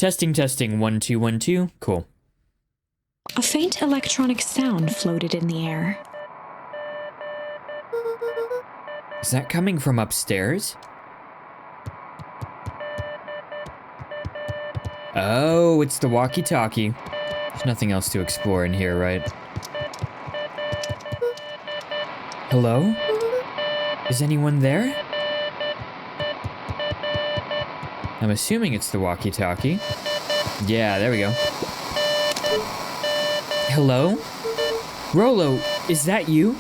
Testing, testing, 1 2 1 2. Cool. A faint electronic sound floated in the air. Is that coming from upstairs? Oh, it's the walkie-talkie. There's nothing else to explore in here, right? Hello? Is anyone there? I'm assuming it's the walkie-talkie. Yeah, there we go. Hello? Rollo, is that you?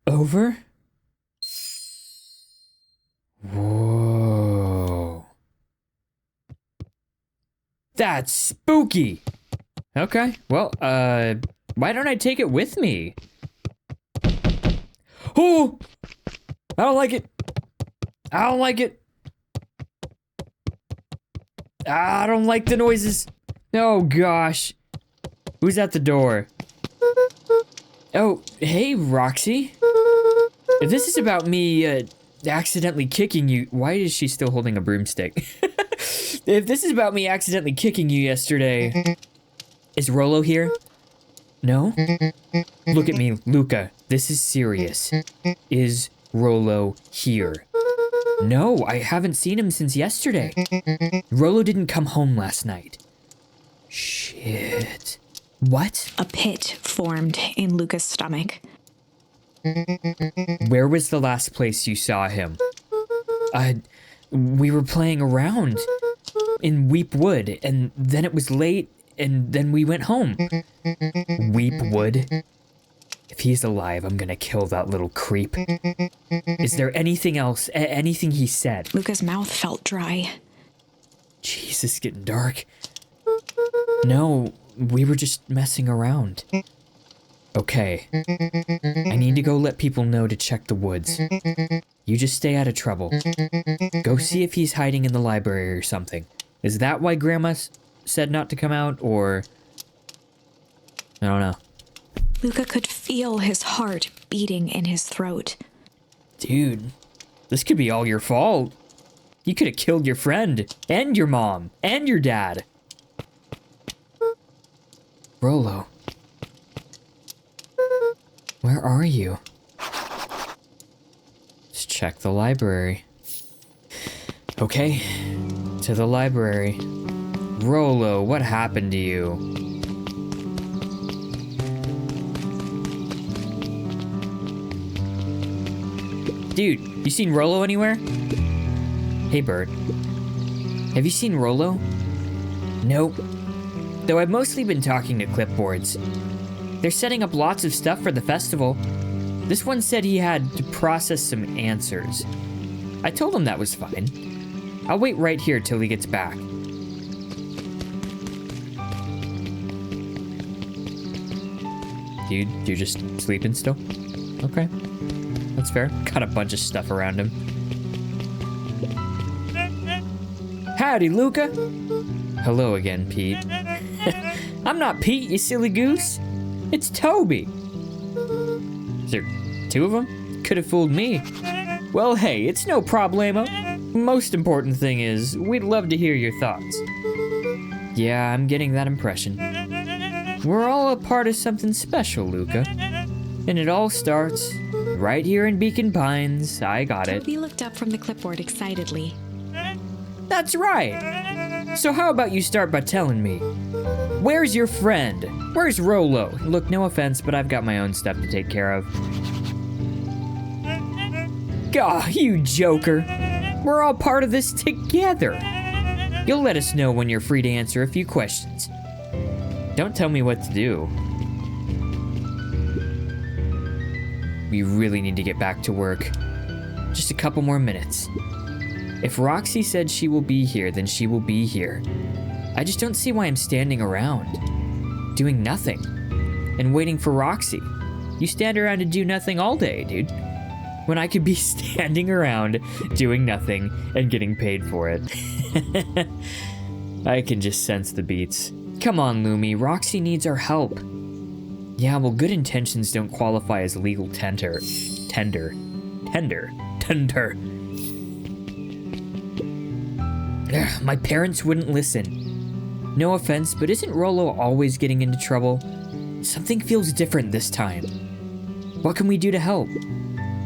Over? Whoa. That's spooky. Okay, well, why don't I take it with me? Oh! I don't like it. I don't like it. I don't like the noises. Oh gosh. Who's at the door? Oh, hey, Roxy. If this is about me, accidentally kicking you, why is she still holding a broomstick? If this is about me accidentally kicking you yesterday, is Rollo here? No? Look at me, Luca. This is serious. Is Rollo here? No, I haven't seen him since yesterday. Rollo didn't come home last night. Shit. What? A pit formed in Luca's stomach. Where was the last place you saw him? We were playing around in Weep Wood, and then it was late, and then we went home. Weep Wood? If he's alive, I'm gonna kill that little creep. Is there anything else, anything he said? Luca's mouth felt dry. Jeez, it's getting dark. No, we were just messing around. Okay. I need to go let people know to check the woods. You just stay out of trouble. Go see if he's hiding in the library or something. Is that why Grandma said not to come out, or... I don't know. Luca could feel his heart beating in his throat. Dude, this could be all your fault. You could have killed your friend, and your mom, and your dad. Rollo. Where are you? Let's check the library. Okay, to the library. Rollo, what happened to you? Dude, you seen Rollo anywhere? Hey, Bert. Have you seen Rollo? Nope. Though I've mostly been talking to clipboards. They're setting up lots of stuff for the festival. This one said he had to process some answers. I told him that was fine. I'll wait right here till he gets back. Dude, you're just sleeping still? Okay. That's fair. Got a bunch of stuff around him. Howdy, Luca. Hello again, Pete. I'm not Pete, you silly goose. It's Toby. Is there two of them? Could have fooled me. Well, hey, it's no problemo. Most important thing is, we'd love to hear your thoughts. Yeah, I'm getting that impression. We're all a part of something special, Luca. And it all starts right here in Beacon Pines. I got it. Toby looked up from the clipboard excitedly. That's right. So how about you start by telling me, where's your friend? Where's Rollo? Look, no offense, but I've got my own stuff to take care of. Gah, you joker. We're all part of this together. You'll let us know when you're free to answer a few questions. Don't tell me what to do. We really need to get back to work. Just a couple more minutes. If Roxy said she will be here, then she will be here. I just don't see why I'm standing around, doing nothing, and waiting for Roxy. You stand around and do nothing all day, dude. When I could be standing around, doing nothing, and getting paid for it. I can just sense the beats. Come on, Lumi, Roxy needs our help. Yeah, well, good intentions don't qualify as legal tender. Ugh, my parents wouldn't listen. No offense, but isn't Rollo always getting into trouble? Something feels different this time. What can we do to help?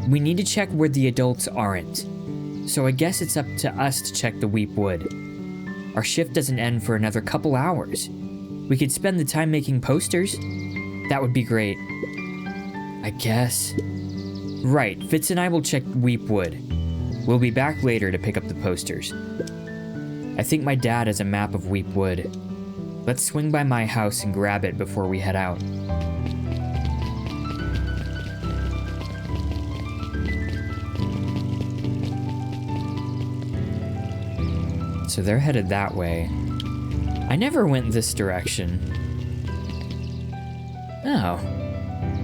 We need to check where the adults aren't. So I guess it's up to us to check the Weep Wood. Our shift doesn't end for another couple hours. We could spend the time making posters. That would be great. I guess. Right, Fitz and I will check Weep Wood. We'll be back later to pick up the posters. I think my dad has a map of Weep Wood. Let's swing by my house and grab it before we head out. So they're headed that way. I never went this direction. Oh.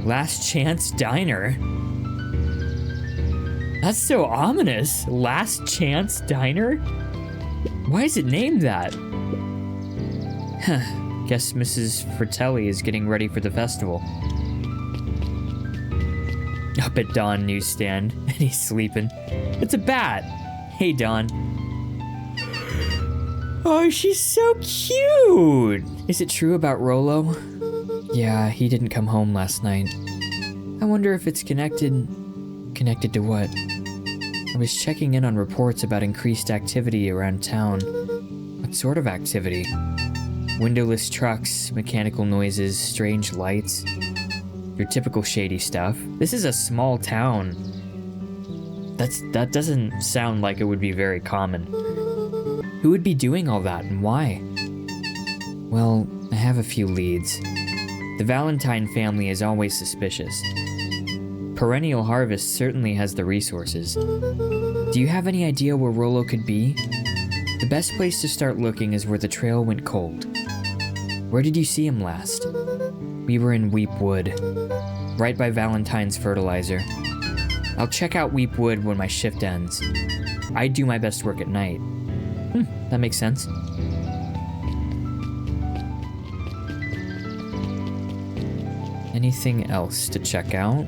Last Chance Diner. That's so ominous. Last Chance Diner? Why is it named that? Huh. Guess Mrs. Fratelli is getting ready for the festival. Up at Don newsstand, and he's sleeping. It's a bat. Hey, Don. Oh, she's so cute! Is it true about Rollo? Yeah, he didn't come home last night. I wonder if it's connected... Connected to what? I was checking in on reports about increased activity around town. What sort of activity? Windowless trucks, mechanical noises, strange lights. Your typical shady stuff. This is a small town. That doesn't sound like it would be very common. Who would be doing all that and why? Well, I have a few leads. The Valentine family is always suspicious. Perennial Harvest certainly has the resources. Do you have any idea where Rollo could be? The best place to start looking is where the trail went cold. Where did you see him last? We were in Weep Wood, right by Valentine's fertilizer. I'll check out Weep Wood when my shift ends. I do my best work at night. That makes sense. Anything else to check out?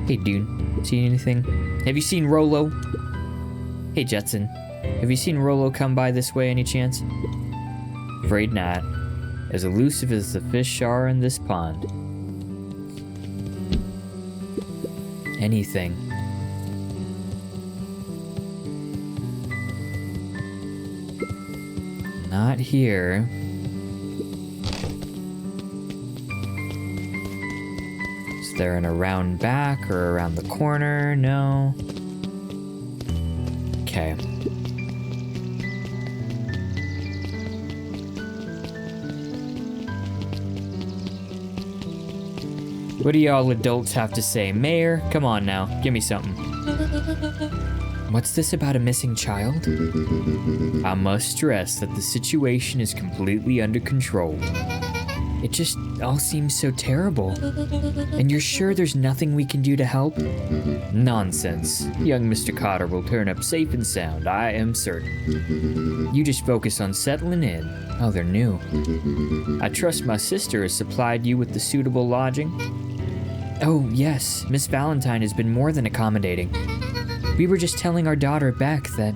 Hey, dude. Seen anything? Have you seen Rollo? Hey, Jetson. Have you seen Rollo come by this way any chance? Afraid not. As elusive as the fish are in this pond. Anything. Not here. Is there an around back or around the corner? No. Okay. What do y'all adults have to say? Mayor, come on now, give me something. What's this about a missing child? I must stress that the situation is completely under control. It just all seems so terrible. And you're sure there's nothing we can do to help? Nonsense. Young Mr. Cotter will turn up safe and sound, I am certain. You just focus on settling in. Oh, they're new. I trust my sister has supplied you with the suitable lodging? Oh, yes. Miss Valentine has been more than accommodating. We were just telling our daughter, Beck, that...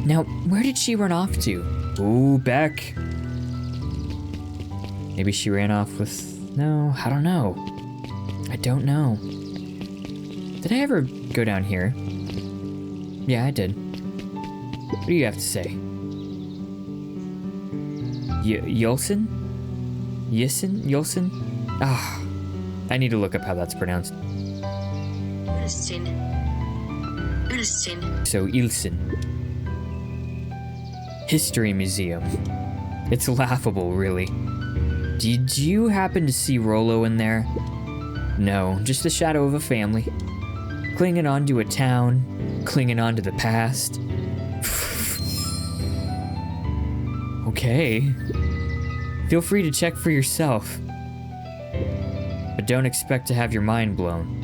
Now, where did she run off to? Ooh, Beck. Maybe she ran off with... No, I don't know. I don't know. Did I ever go down here? Yeah, I did. What do you have to say? Yolson? Yolson? Ah, I need to look up how that's pronounced. So, Ilsen. History Museum. It's laughable, really. Did you happen to see Rollo in there? No, just the shadow of a family. Clinging on to a town, clinging on to the past. Okay. Feel free to check for yourself. But don't expect to have your mind blown.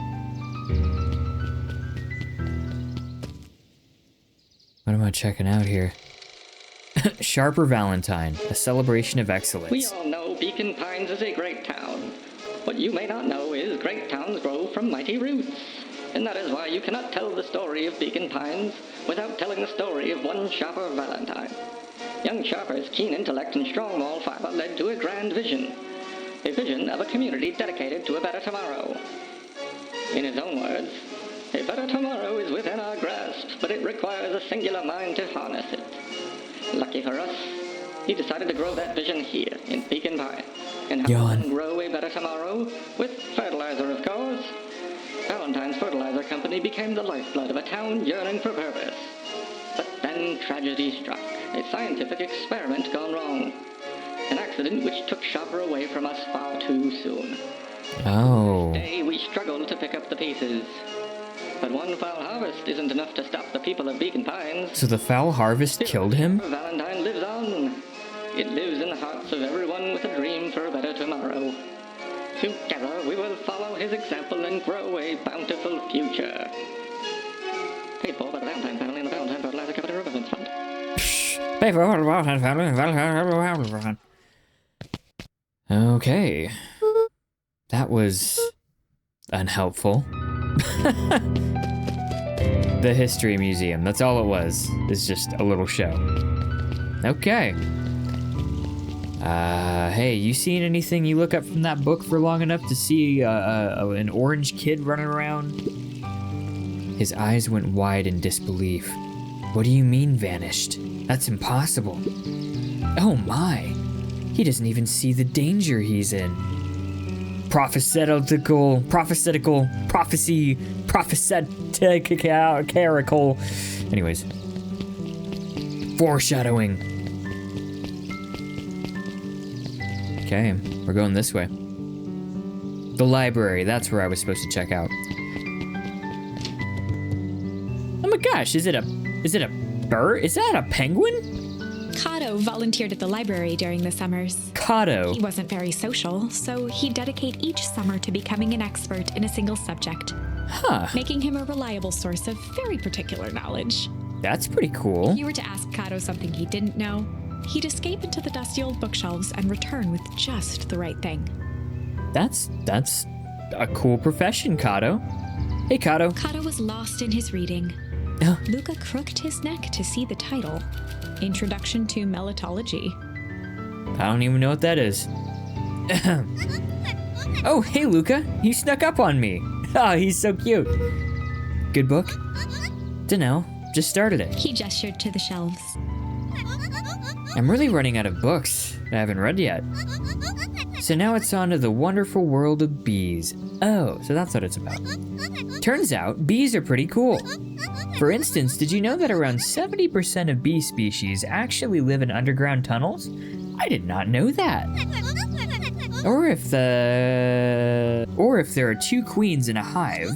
What am I checking out here? Sharper Valentine, a celebration of We excellence. all know Beacon Pines is a great town. What you may not know is great towns grow from mighty roots. And that is why you cannot tell the story of Beacon Pines without telling the story of one Sharper Valentine. Young Sharper's keen intellect and strong moral fiber led to a grand vision. A vision of a community dedicated to a better tomorrow. In his own words, a better tomorrow is within our grasp, but it requires a singular mind to harness it. Lucky for us, he decided to grow that vision here in Beacon Pines. And how Yawn. to grow a better tomorrow? With fertilizer, of course. Valentine's Fertilizer Company became the lifeblood of a town yearning for purpose. But then tragedy struck, a scientific experiment gone wrong. An accident which took Sharper away from us far too soon. Oh. Today we struggle to pick up the pieces. But one foul harvest isn't enough to stop the people of Beacon Pines. So the foul harvest killed him? Valentine lives on. It lives in the hearts of everyone with a dream for a better tomorrow. Together we will follow his example and grow a bountiful future. Paid for by the Valentine family and the Valentine Fertilizer Company Reverence Fund. Okay. That was unhelpful. The History Museum, that's all it was. It's just a little show. Okay. Hey, you seen anything you look up from that book for long enough to see an orange kid running around? His eyes went wide in disbelief. What do you mean vanished? That's impossible. Oh my. He doesn't even see the danger he's in. Prophetical, anyways. Foreshadowing. Okay, we're going this way. The library, that's where I was supposed to check out. Oh my gosh, is it a bird? Is that a penguin? Kato volunteered at the library during the summers. Kato. He wasn't very social, so he'd dedicate each summer to becoming an expert in a single subject, Huh, making him a reliable source of very particular knowledge. that's pretty cool. If you were to ask Kato something he didn't know, he'd escape into the dusty old bookshelves and return with just the right thing. That's a cool profession, Kato. Hey, Kato. Kato was lost in his reading. Oh. Luca crooked his neck to see the title, Introduction to Melitology. I don't even know what that is. Oh, hey, Luca. You snuck up on me. Oh, he's so cute. Good book? Dunno. Just started it. He gestured to the shelves. I'm really running out of books I haven't read yet. So now it's on to the wonderful world of bees. Oh, so that's what it's about. Turns out, bees are pretty cool. For instance, did you know that around 70% of bee species actually live in underground tunnels? I did not know that. Or if there are two queens in a hive,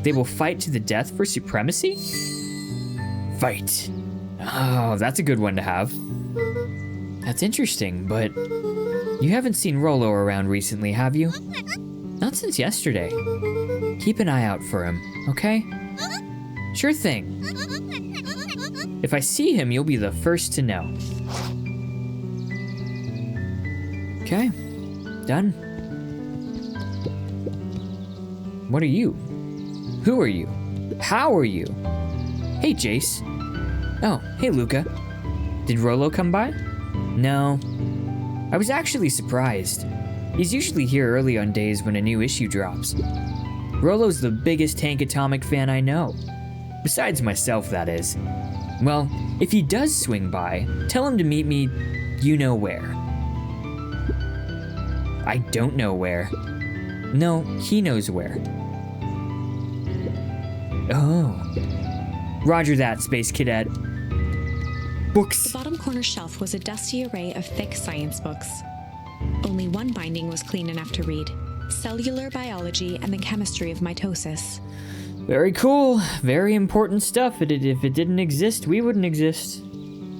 they will fight to the death for supremacy? Fight. Oh, that's a good one to have. That's interesting, but you haven't seen Rollo around recently, have you? Not since yesterday. Keep an eye out for him, okay? Sure thing. If I see him, you'll be the first to know. Okay, done. What are you? Who are you? How are you? Hey, Jace. Oh, hey, Luca. Did Rollo come by? No. I was actually surprised. He's usually here early on days when a new issue drops. Rollo's the biggest Tank Atomic fan I know. Besides myself, that is. Well, if he does swing by, tell him to meet me you know where. I don't know where. No, he knows where. Oh. Roger that, Space Cadet. Books. The bottom corner shelf was a dusty array of thick science books. Only one binding was clean enough to read: Cellular Biology and the Chemistry of Mitosis. Very cool. Very important stuff. If it didn't exist, we wouldn't exist.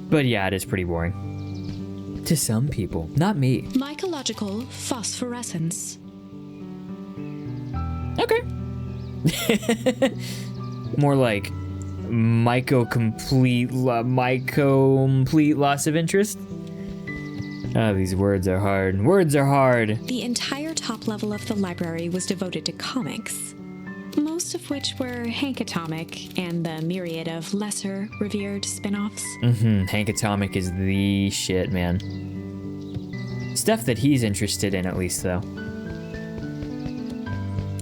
But yeah, it is pretty boring. To some people. Not me. Mycological phosphorescence. Okay. More like complete loss of interest? Oh, these words are hard. Words are hard. The entire top level of the library was devoted to comics, most of which were Hank Atomic and the myriad of lesser revered spin-offs. Hank Atomic is the shit, man. Stuff that he's interested in, at least, though.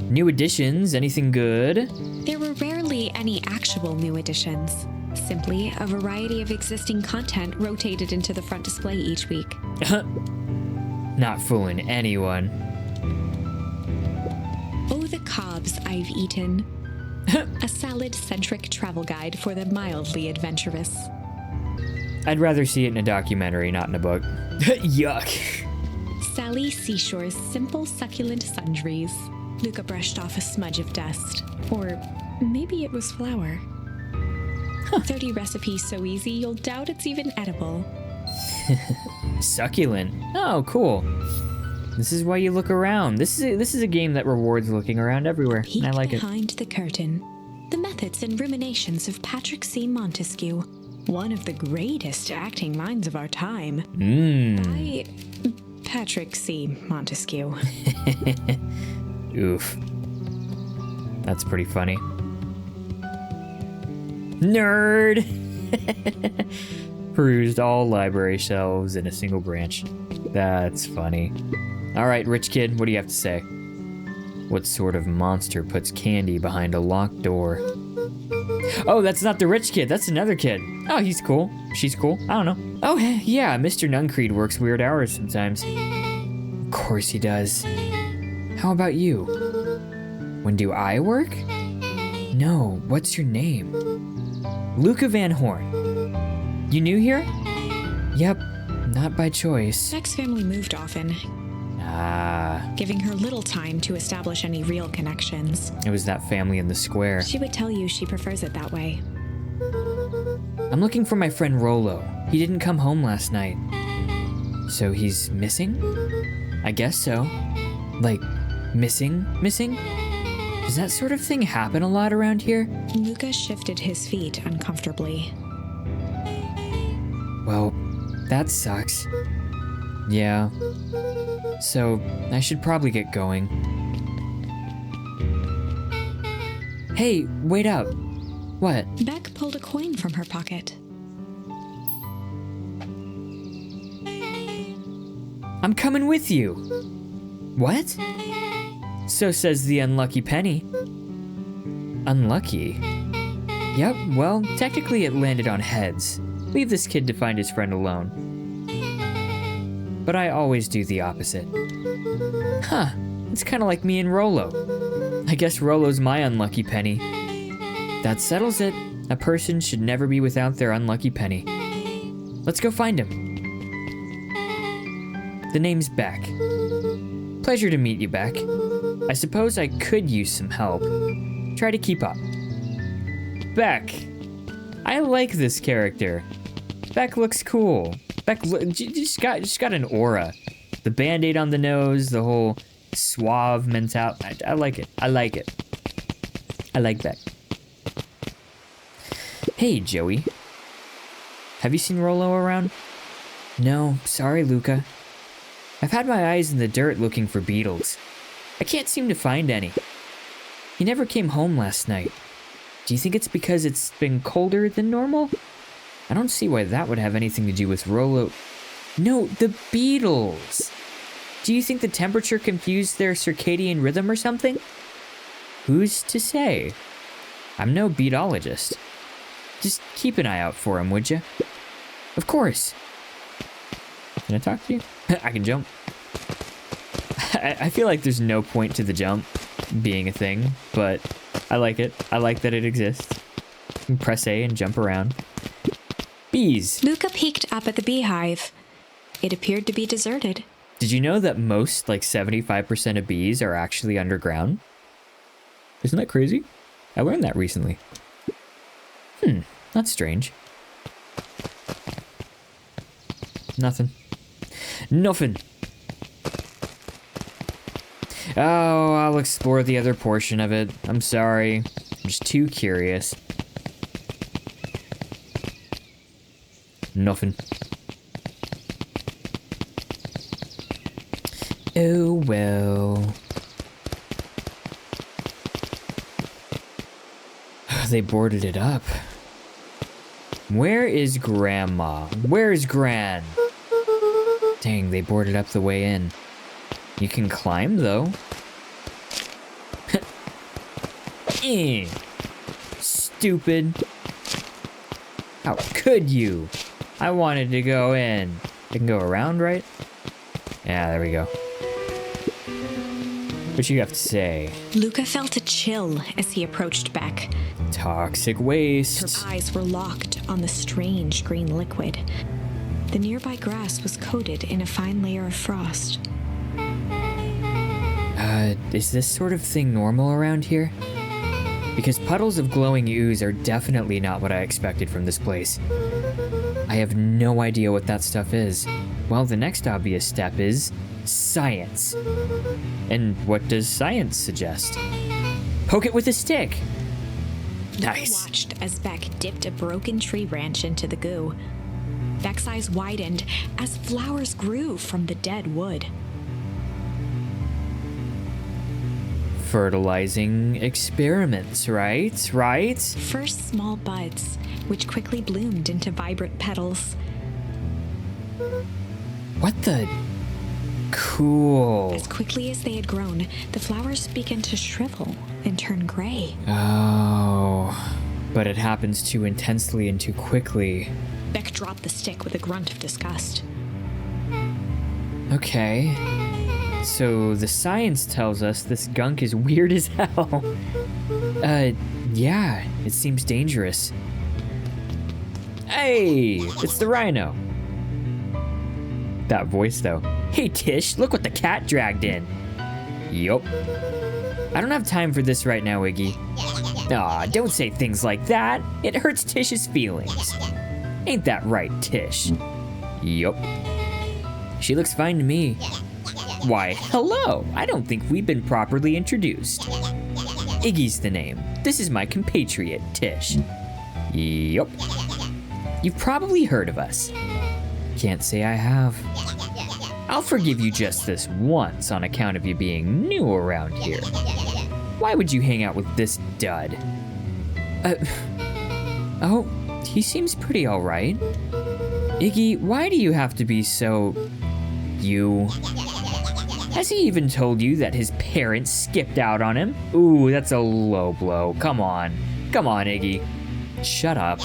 New editions, anything good? There were rarely any actual new additions. Simply a variety of existing content rotated into the front display each week. Not fooling anyone. Oh, the cobs I've eaten. A salad-centric travel guide for the mildly adventurous. I'd rather see it in a documentary, not in a book. Yuck. Sally Seashore's simple succulent sundries. Luca brushed off a smudge of dust. Or maybe it was flour. 30 recipes so easy you'll doubt it's even edible. Succulent. Oh, cool. This is why you look around. This is a game that rewards looking around everywhere. Peek I like it. behind the curtain. The methods and ruminations of Patrick C. Montesquieu, one of the greatest acting minds of our time. By Patrick C. Montesquieu. Oof. That's pretty funny. Nerd! Perused all library shelves in a single branch. That's funny. Alright, rich kid, what do you have to say? What sort of monster puts candy behind a locked door? Oh, that's not the rich kid, that's another kid. Oh, he's cool. She's cool. I don't know. Oh, yeah, Mr. Nuncreed works weird hours sometimes. Of course he does. How about you? When do I work? No, what's your name? Luca Van Horn. You new here? Yep, not by choice. Beck's family moved often, giving her little time to establish any real connections. It was that family in the square. She would tell you she prefers it that way. I'm looking for my friend Rollo. He didn't come home last night. So he's missing? I guess so. Like, missing? Does that sort of thing happen a lot around here? Luca shifted his feet uncomfortably. Well, that sucks. Yeah. So, I should probably get going. Hey, wait up. What? Beck pulled a coin from her pocket. I'm coming with you. What? So says the unlucky penny. Unlucky? Yep, well, technically it landed on heads. Leave this kid to find his friend alone. But I always do the opposite. Huh, it's kind of like me and Rollo. I guess Rollo's my unlucky penny. That settles it. A person should never be without their unlucky penny. Let's go find him. The name's Beck. Pleasure to meet you, Beck. I suppose I could use some help. Try to keep up. Beck. I like this character. Beck looks cool. Beck just got an aura. The band-aid on the nose, the whole suave mentality. I like it. I like Beck. Hey, Joey. Have you seen Rollo around? No, sorry, Luca. I've had my eyes in the dirt looking for beetles. I can't seem to find any. He never came home last night. Do you think it's because it's been colder than normal? I don't see why that would have anything to do with Rollo. No, the beetles. Do you think the temperature confused their circadian rhythm or something? Who's to say? I'm no beetologist. Just keep an eye out for him, would you? Of course. Can I talk to you? I can jump. I feel like there's no point to the jump being a thing, but I like it. I like that it exists. You can press A and jump around. Bees. Luca peeked up at the beehive. It appeared to be deserted. Did you know that most, like 75% of bees are actually underground? Isn't that crazy? I learned that recently. That's strange. Nothing. Oh, I'll explore the other portion of it. I'm sorry. I'm just too curious. Nothing. Oh, well. They boarded it up. Where is Grandma? Where is Gran? Dang, they boarded up the way in. You can climb, though. Stupid. How could you? I wanted to go in. I can go around, right? Yeah, there we go. What you have to say? Luca felt a chill as he approached Beck. Toxic waste. Her eyes were locked on the strange green liquid. The nearby grass was coated in a fine layer of frost. Is this sort of thing normal around here? Because puddles of glowing ooze are definitely not what I expected from this place. I have no idea what that stuff is. Well, the next obvious step is science. And what does science suggest? Poke it with a stick. Nice. Watched as Beck dipped a broken tree branch into the goo. Beck's eyes widened as flowers grew from the dead wood. Fertilizing experiments, right? Right? First small buds, which quickly bloomed into vibrant petals. What the? Cool. As quickly as they had grown, the flowers began to shrivel and turn gray. Oh, but it happens too intensely and too quickly. Beck dropped the stick with a grunt of disgust. Okay. So the science tells us this gunk is weird as hell. Yeah, it seems dangerous. Hey, it's the rhino. That voice though. Hey Tish, look what the cat dragged in. Yup. I don't have time for this right now, Iggy. Aw, don't say things like that. It hurts Tish's feelings. Ain't that right, Tish? Yup. She looks fine to me. Why, hello! I don't think we've been properly introduced. Iggy's the name. This is my compatriot, Tish. Yup. You've probably heard of us. Can't say I have. I'll forgive you just this once on account of you being new around here. Why would you hang out with this dud? Oh, he seems pretty alright. Iggy, why do you have to be so... you? Has he even told you that his parents skipped out on him? Ooh, that's a low blow. Come on. Come on, Iggy. Shut up.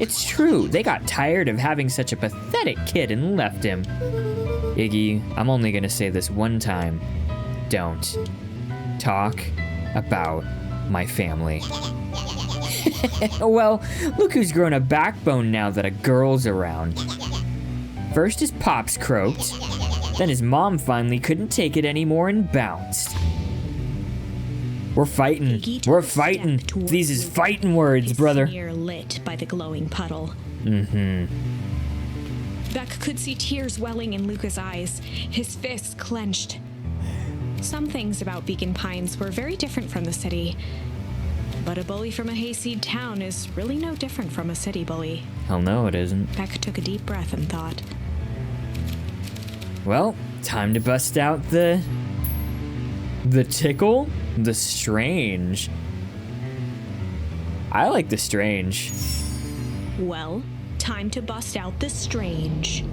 It's true, they got tired of having such a pathetic kid and left him. Iggy, I'm only gonna say this one time. Don't talk about my family. Well, look who's grown a backbone now that a girl's around. First his pops croaked, then his mom finally couldn't take it anymore and bounced. We're fighting. We're fighting. These is fighting words, brother. His smear lit by the glowing puddle. Mm-hmm. Beck could see tears welling in Luca's eyes, his fists clenched. Some things about Beacon Pines were very different from the city, but a bully from a hayseed town is really no different from a city bully. Hell no, it isn't. Beck took a deep breath and thought. Well, time to bust out the tickle, the strange. I like the strange. Well, time to bust out the strange.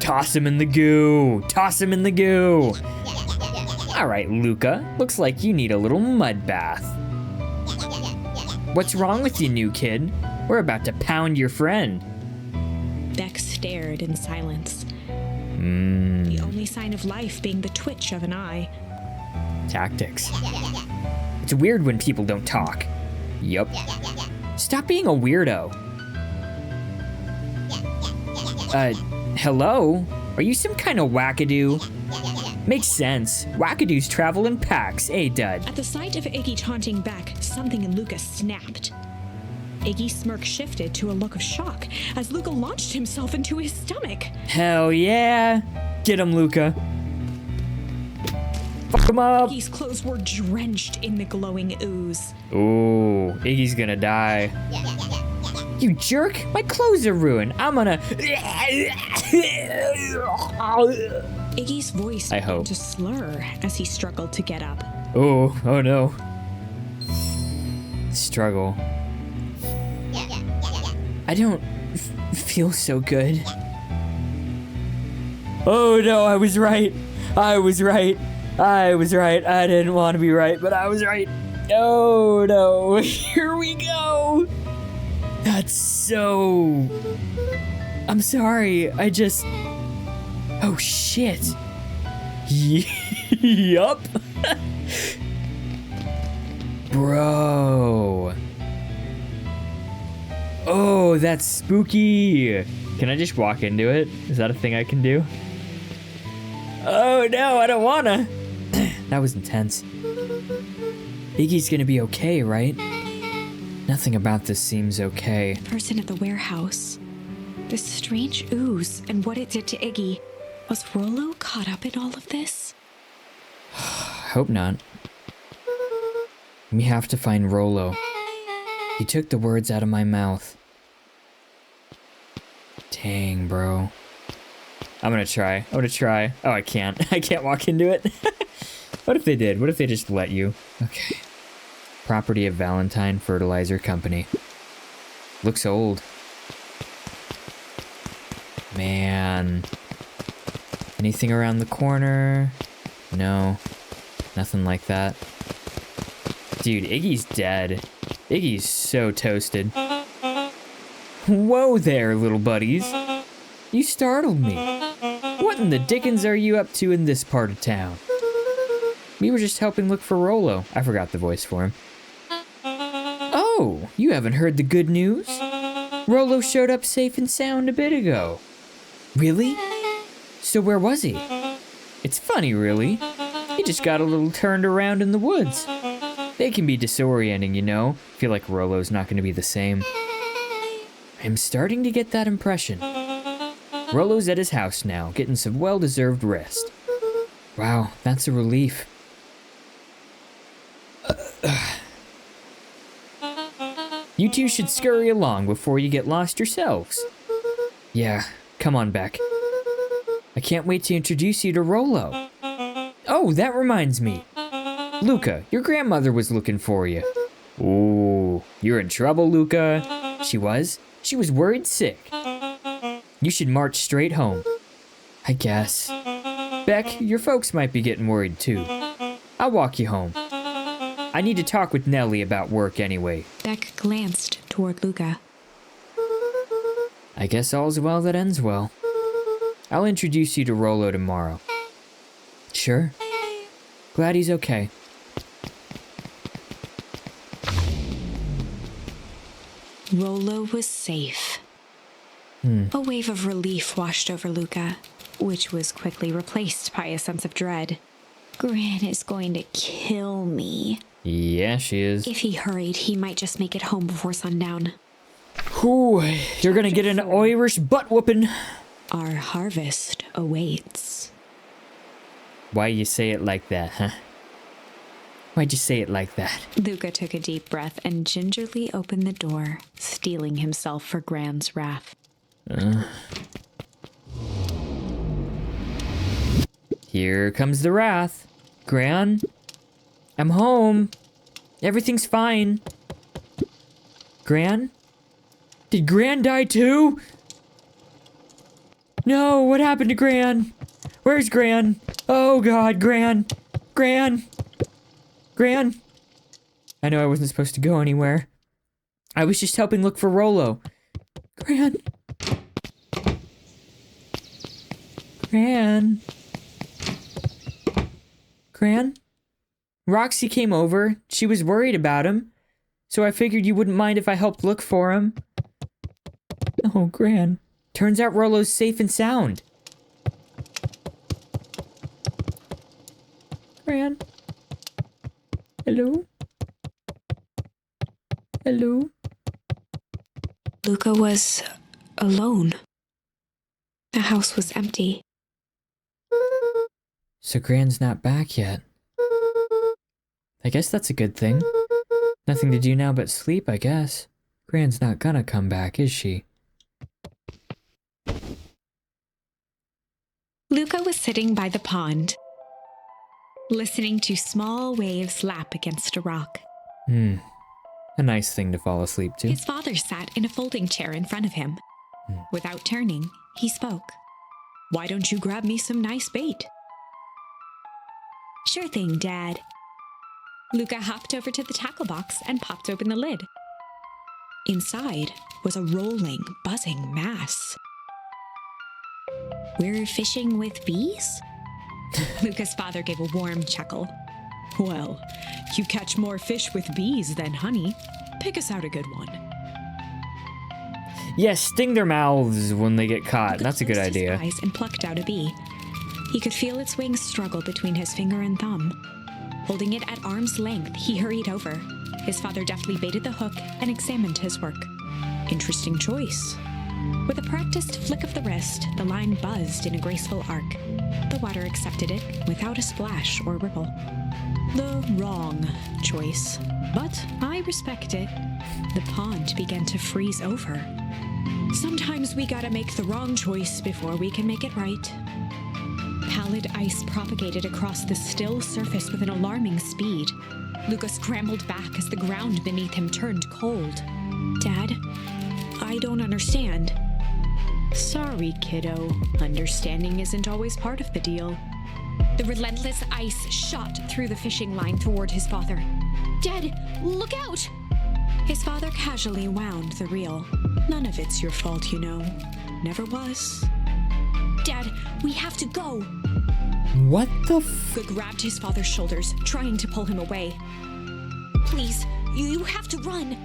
Toss him in the goo. Toss him in the goo. All right, Luca. Looks like you need a little mud bath. What's wrong with you, new kid? We're about to pound your friend. Beck stared in silence. The only sign of life being the twitch of an eye. Tactics. It's weird when people don't talk. Yup. Stop being a weirdo. Hello? Are you some kind of wackadoo? Makes sense. Wackadoos travel in packs, eh, dud? At the sight of Iggy taunting Beck, something in Luca snapped. Iggy's smirk shifted to a look of shock as Luca launched himself into his stomach. Hell yeah! Get him, Luca. Fuck him up! Iggy's clothes were drenched in the glowing ooze. Ooh, Iggy's gonna die. You jerk! My clothes are ruined. I'm gonna. Iggy's voice I began hope. to slur as he struggled to get up. Oh no. Struggle. I don't feel so good. Oh no, I was right. I didn't want to be right, but I was right. Oh no, here we go. That's so... I'm sorry, I just... Oh shit. Yup. Bro. Oh, that's spooky. Can I just walk into it? Is that a thing I can do? Oh no, I don't wanna. That was intense. Iggy's gonna be okay, right? Nothing about this seems okay. Person at the warehouse. This strange ooze and what it did to Iggy. Was Rollo caught up in all of this? I hope not. We have to find Rollo. He took the words out of my mouth. Dang, bro. I'm gonna try. Oh, I can't. I can't walk into it. What if they did? What if they just let you? Okay. Property of Valentine Fertilizer Company. Looks old. Man. Anything around the corner? No. Nothing like that. Dude, Iggy's dead. Iggy's so toasted. Whoa there, little buddies. You startled me. What in the dickens are you up to in this part of town? We were just helping look for Rollo. I forgot the voice for him. Oh, you haven't heard the good news? Rollo showed up safe and sound a bit ago. Really? So where was he? It's funny, really. He just got a little turned around in the woods. They can be disorienting, you know. Feel like Rollo's not going to be the same. I'm starting to get that impression. Rollo's at his house now, getting some well-deserved rest. Wow, that's a relief. You two should scurry along before you get lost yourselves. Yeah, come on, Beck. I can't wait to introduce you to Rollo. Oh, that reminds me. Luca, your grandmother was looking for you. Ooh, you're in trouble, Luca. She was? She was worried sick. You should march straight home. I guess. Beck, your folks might be getting worried too. I'll walk you home. I need to talk with Nellie about work anyway. Beck glanced toward Luca. I guess all's well that ends well. I'll introduce you to Rollo tomorrow. Sure. Glad he's okay. Rollo was safe. A wave of relief washed over Luca, which was quickly replaced by a sense of dread. Gran is going to kill me. Yeah, she is. If he hurried, he might just make it home before sundown. Ooh, you're gonna get an Irish butt whooping. Our harvest awaits. Why you say it like that, huh? Why'd you say it like that? Luca took a deep breath and gingerly opened the door, steeling himself for Gran's wrath. Here comes the wrath. Gran, I'm home. Everything's fine. Gran? Did Gran die too? No, what happened to Gran? Where's Gran? Oh God, Gran. Gran. Gran. I know I wasn't supposed to go anywhere. I was just helping look for Rollo. Gran. Gran. Gran? Roxy came over. She was worried about him. So I figured you wouldn't mind if I helped look for him. Oh, Gran. Turns out Rollo's safe and sound. Gran? Hello? Hello? Luca was alone. The house was empty. So Gran's not back yet. I guess that's a good thing. Nothing to do now but sleep, I guess. Gran's not gonna come back, is she? Luca was sitting by the pond, listening to small waves lap against a rock. A nice thing to fall asleep to. His father sat in a folding chair in front of him. Without turning, he spoke. "Why don't you grab me some nice bait?" "Sure thing, Dad." Luca hopped over to the tackle box and popped open the lid. Inside was a rolling, buzzing mass. "We're fishing with bees?" Luca's father gave a warm chuckle. "Well, you catch more fish with bees than honey. Pick us out a good one." Yes, sting their mouths when they get caught. Luca That's a good closed his idea. eyes and plucked out a bee. He could feel its wings struggle between his finger and thumb. Holding it at arm's length, he hurried over. His father deftly baited the hook and examined his work. "Interesting choice." With a practiced flick of the wrist, the line buzzed in a graceful arc. The water accepted it without a splash or ripple. The wrong choice, but I respect it. The pond began to freeze over. Sometimes we gotta make the wrong choice before we can make it right. Pallid ice propagated across the still surface with an alarming speed. Luca scrambled back as the ground beneath him turned cold. "Dad, I don't understand." "Sorry, kiddo. Understanding isn't always part of the deal." The relentless ice shot through the fishing line toward his father. "Dad, look out!" His father casually wound the reel. "None of it's your fault, you know. Never was." "Dad, we have to go." What the Luca grabbed his father's shoulders, trying to pull him away. "Please, you have to run."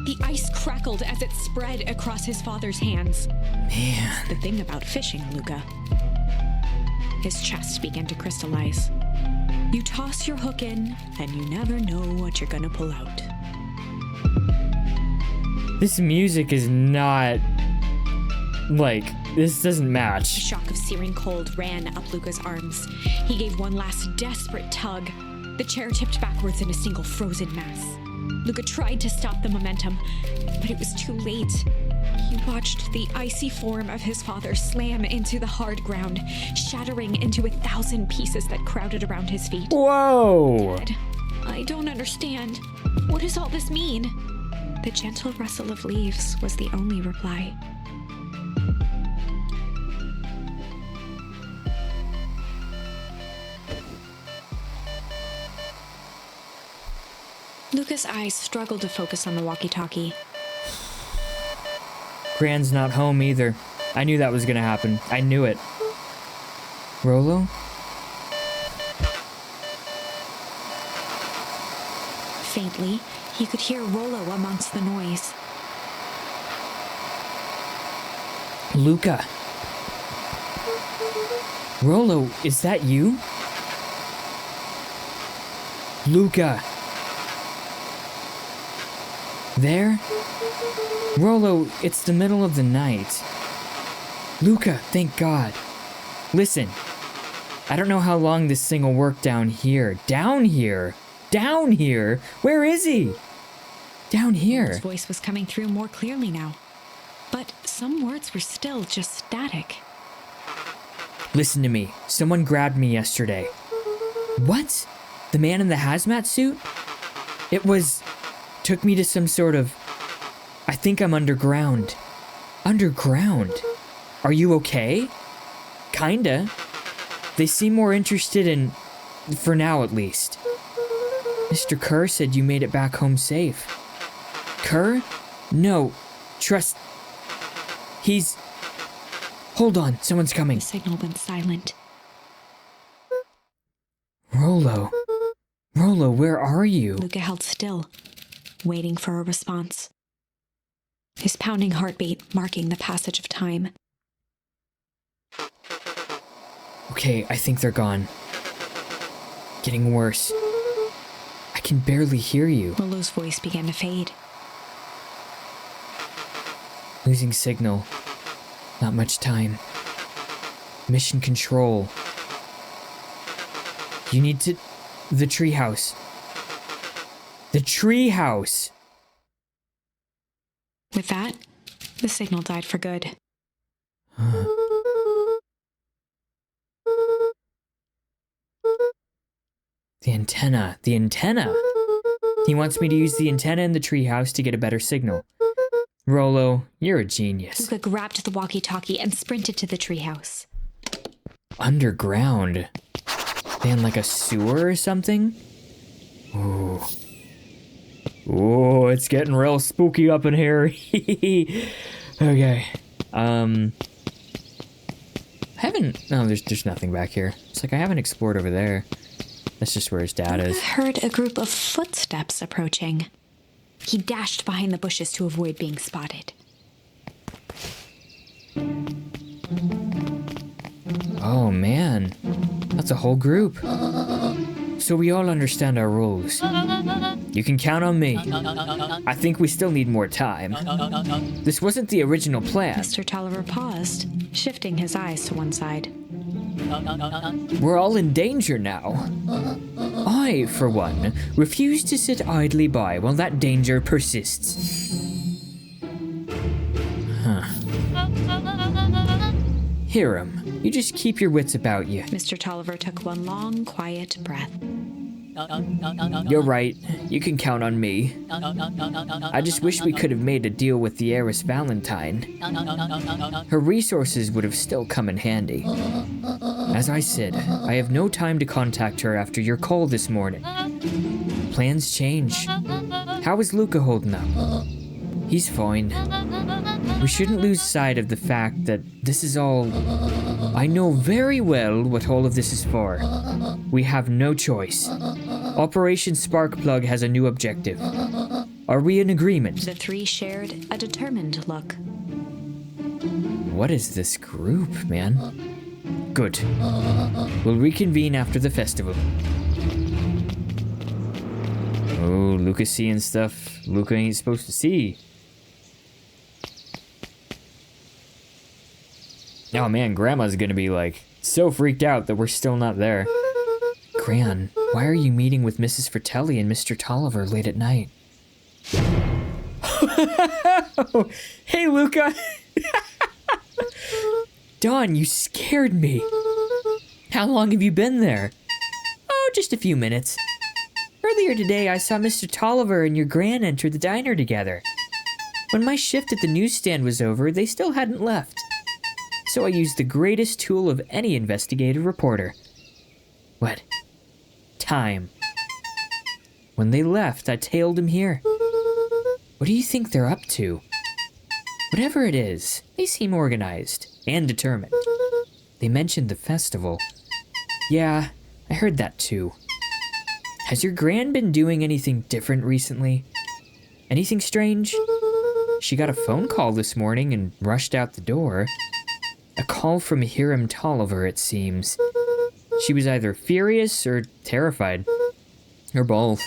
The ice crackled as it spread across his father's hands. Man. The thing about fishing, Luca. His chest began to crystallize. You toss your hook in, and you never know what you're gonna pull out. This music is not... like, this doesn't A match. shock of searing cold ran up Luca's arms. He gave one last desperate tug. The chair tipped backwards in a single frozen mass. Luca tried to stop the momentum, but it was too late. He watched the icy form of his father slam into the hard ground, shattering into 1,000 pieces that crowded around his feet. Whoa! Dad, I don't understand. What does all this mean? The gentle rustle of leaves was the only reply. Luca's eyes struggled to focus on the walkie-talkie. Gran's not home either. I knew that was gonna happen. I knew it. Rollo? Faintly, he could hear Rollo amongst the noise. Luca. Rollo, is that you? Luca. There? Rollo, it's the middle of the night. Luca, thank God. Listen, I don't know how long this thing will work down here. Down here? Down here? Where is he? Down His here. voice was coming through more clearly now, but some words were still just static. Listen to me. Someone grabbed me yesterday. What? The man in the hazmat suit? Took me to some sort of... I think I'm underground. Underground? Are you okay? Kinda. They seem more interested in... for now at least. Mr. Kerr said you made it back home safe. Kerr? No. Trust... He's... Hold on, someone's coming. The signal went silent. Rollo. Rollo, where are you? Luca held still, waiting for a response. His pounding heartbeat marking the passage of time. Okay, I think they're gone. Getting worse. I can barely hear you. Rollo's voice began to fade. Losing signal. Not much time. Mission control. You need to... The treehouse. The treehouse! With that, the signal died for good. The antenna. The antenna! He wants me to use the antenna in the treehouse to get a better signal. Rolo, you're a genius. Luca grabbed the walkie-talkie and sprinted to the treehouse. Underground. Man, like a sewer or something? Ooh. Ooh, it's getting real spooky up in here. Okay. No, there's nothing back here. It's like I haven't explored over there. That's just where his dad is. I heard a group of footsteps approaching. He dashed behind the bushes to avoid being spotted. Oh man, that's a whole group. So we all understand our rules. You can count on me. I think we still need more time. This wasn't the original plan. Mr. Tolliver paused, shifting his eyes to one side. We're all in danger now. I, for one, refuse to sit idly by while that danger persists. Huh. Hiram, you just keep your wits about you. Mr. Tolliver took one long, quiet breath. You're right. You can count on me. I just wish we could have made a deal with the heiress Valentine. Her resources would have still come in handy. As I said, I have no time to contact her after your call this morning. Plans change. How is Luca holding up? He's fine. We shouldn't lose sight of the fact that this is all... I know very well what all of this is for. We have no choice. Operation Sparkplug has a new objective. Are we in agreement? The three shared a determined look. What is this group, man? Good. We'll reconvene after the festival. Oh, Luca's seeing stuff Luca ain't supposed to see. Oh man, Grandma's gonna be like so freaked out that we're still not there. Gran, why are you meeting with Mrs. Fratelli and Mr. Tolliver late at night? Hey, Luca! Dawn, you scared me. How long have you been there? Oh, just a few minutes. Earlier today, I saw Mr. Tolliver and your Gran enter the diner together. When my shift at the newsstand was over, they still hadn't left. So I used the greatest tool of any investigative reporter. What? Time. When they left, I tailed him here. What do you think they're up to? Whatever it is, they seem organized and determined. They mentioned the festival. Yeah, I heard that too. Has your Gran been doing anything different recently? Anything strange? She got a phone call this morning and rushed out the door. A call from Hiram Tolliver, it seems. She was either furious or terrified. Or both.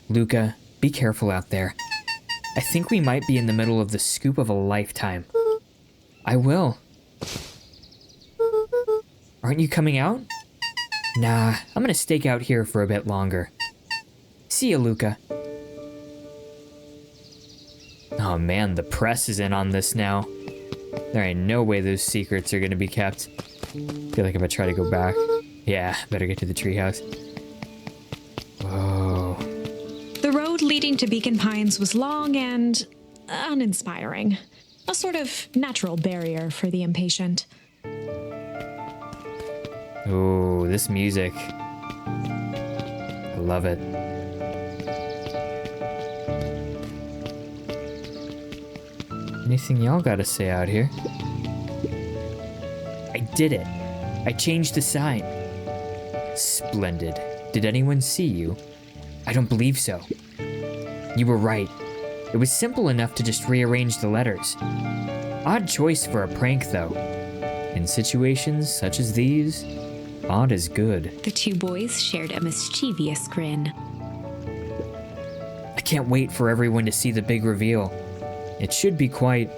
Luca, be careful out there. I think we might be in the middle of the scoop of a lifetime. I will. Aren't you coming out? Nah, I'm gonna stake out here for a bit longer. See ya, Luca. Oh man, the press is in on this now. There ain't no way those secrets are gonna be kept. Feel like if I try to go back... Yeah, better get to the treehouse. Whoa. The road leading to Beacon Pines was long and uninspiring. A sort of natural barrier for the impatient. Ooh, this music. I love it. Anything y'all gotta say out here? I did it. I changed the sign. Splendid. Did anyone see you? I don't believe so. You were right. It was simple enough to just rearrange the letters. Odd choice for a prank, though. In situations such as these, odd is good. The two boys shared a mischievous grin. I can't wait for everyone to see the big reveal. It should be quite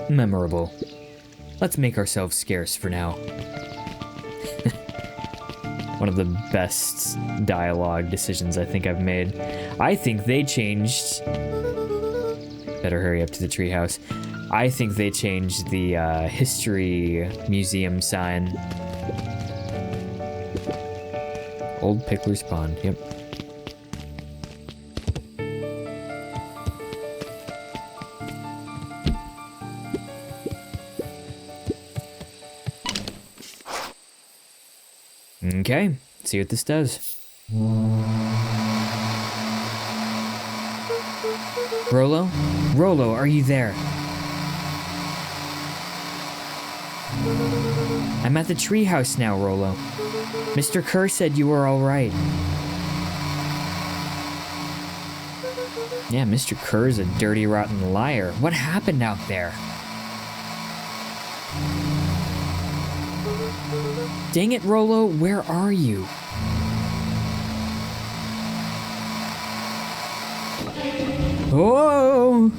memorable. Let's make ourselves scarce for now. One of the best dialogue decisions I think I've made. I think they changed Better hurry up to the treehouse. I think they changed the history museum sign. Old Pickler's Pond, yep. Okay, see what this does. Rollo? Rollo, are you there? I'm at the treehouse now, Rollo. Mr. Kerr said you were alright. Yeah, Mr. Kerr's a dirty, rotten liar. What happened out there? Dang it, Rollo, where are you? Oh!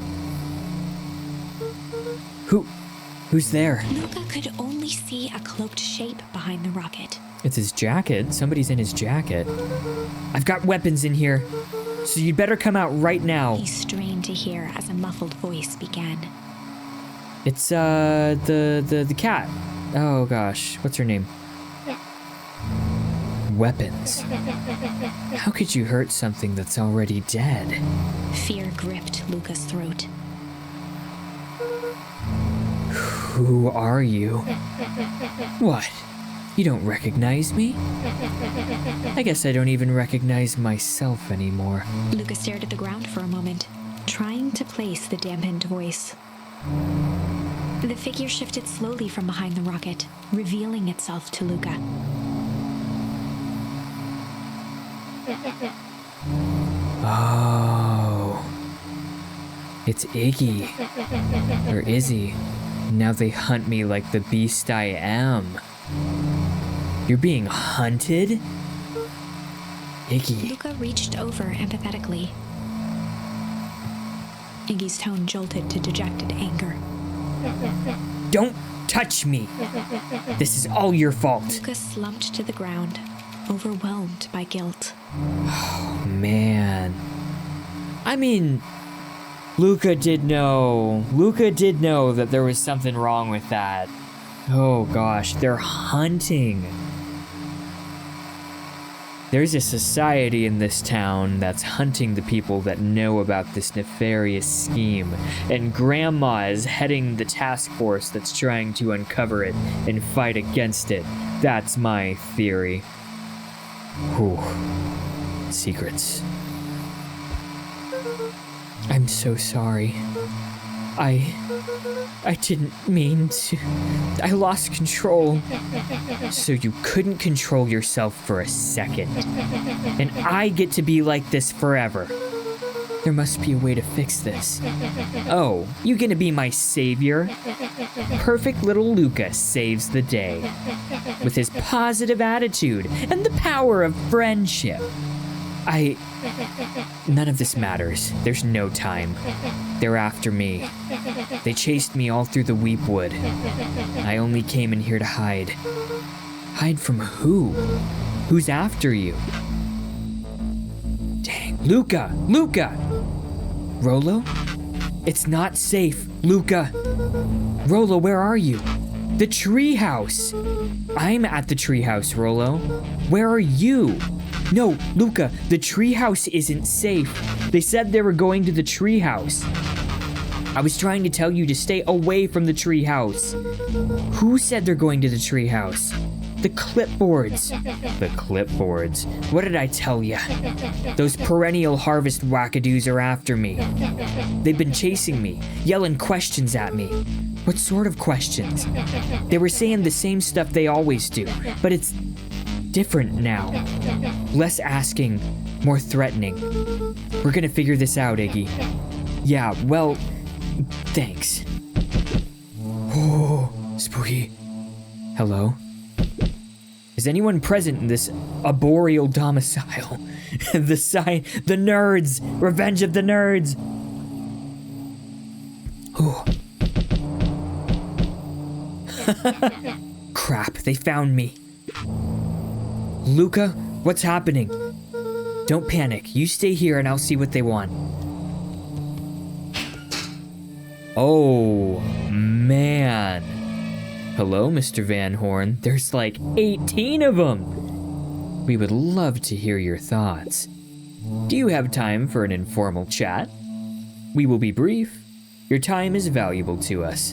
Who's there? Luca could only see a cloaked shape behind the rocket. It's his jacket. Somebody's in his jacket. I've got weapons in here, so you'd better come out right now. He strained to hear as a muffled voice began. It's, the cat. Oh, gosh. What's her name? Weapons. How could you hurt something that's already dead? Fear gripped Luca's throat. Who are you? What? You don't recognize me? I guess I don't even recognize myself anymore. Luca stared at the ground for a moment, trying to place the dampened voice. The figure shifted slowly from behind the rocket, revealing itself to Luca. Oh. It's Iggy. Or Izzy. Now they hunt me like the beast I am. You're being hunted? Iggy. Luca reached over empathetically. Iggy's tone jolted to dejected anger. Don't touch me! This is all your fault. Luca slumped to the ground, overwhelmed by guilt. Oh, man. I mean, Luca did know. Luca did know that there was something wrong with that. Oh gosh, they're hunting. There's a society in this town that's hunting the people that know about this nefarious scheme, and Grandma is heading the task force that's trying to uncover it and fight against it. That's my theory. Whew. Secrets. I'm so sorry. I didn't mean to. I lost control. So you couldn't control yourself for a second. And I get to be like this forever. There must be a way to fix this. Oh, you gonna be my savior? Perfect little Luca saves the day. With his positive attitude and the power of friendship. None of this matters. There's no time. They're after me. They chased me all through the Weepwood. I only came in here to hide. Hide from who? Who's after you? Dang. Luca! Luca! Rollo? It's not safe. Luca! Rollo, where are you? The treehouse! I'm at the treehouse, Rollo. Where are you? No, Luca, the treehouse isn't safe. They said they were going to the treehouse. I was trying to tell you to stay away from the treehouse. Who said they're going to the treehouse? The clipboards. The clipboards. What did I tell ya? Those perennial harvest wackadoos are after me. They've been chasing me, yelling questions at me. What sort of questions? They were saying the same stuff they always do, but it's different now. Less asking, more threatening. We're gonna figure this out, Iggy. Yeah, well, thanks. Oh, spooky. Hello? Is anyone present in this arboreal domicile? The nerds! Revenge of the nerds! Oh. Crap, they found me. Luca, what's happening? Don't panic. You stay here and I'll see what they want. Oh, man. Hello, Mr. Van Horn. There's like 18 of them. We would love to hear your thoughts. Do you have time for an informal chat? We will be brief. Your time is valuable to us.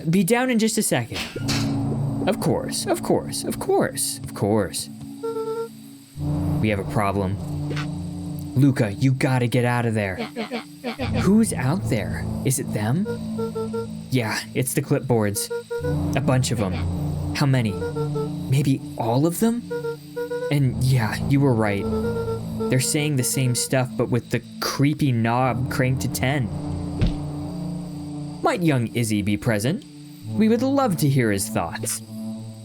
Be down in just a second. Of course. We have a problem. Luca, you gotta get out of there. Who's out there? Is it them? Yeah, it's the clipboards. A bunch of them. How many? Maybe all of them? And yeah, you were right. They're saying the same stuff, but with the creepy knob cranked to 10. Might young Izzy be present? We would love to hear his thoughts.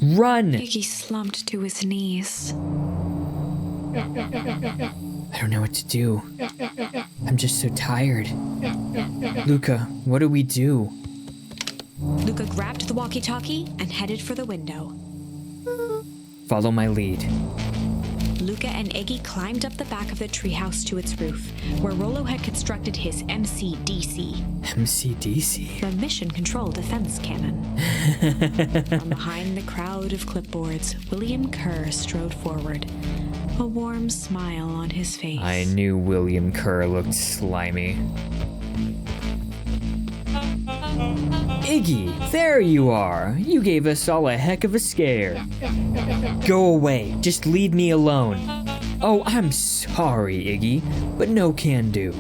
Run! Iggy slumped to his knees. I don't know what to do. I'm just so tired. Luca, what do we do? Luca grabbed the walkie-talkie and headed for the window. Follow my lead. Luca and Iggy climbed up the back of the treehouse to its roof, where Rollo had constructed his MCDC. MCDC? The Mission Control Defense Cannon. From behind the crowd of clipboards, William Kerr strode forward, a warm smile on his face. I knew William Kerr looked slimy. Iggy, there you are. You gave us all a heck of a scare. Go away. Just leave me alone. Oh, I'm sorry, Iggy, but no can do.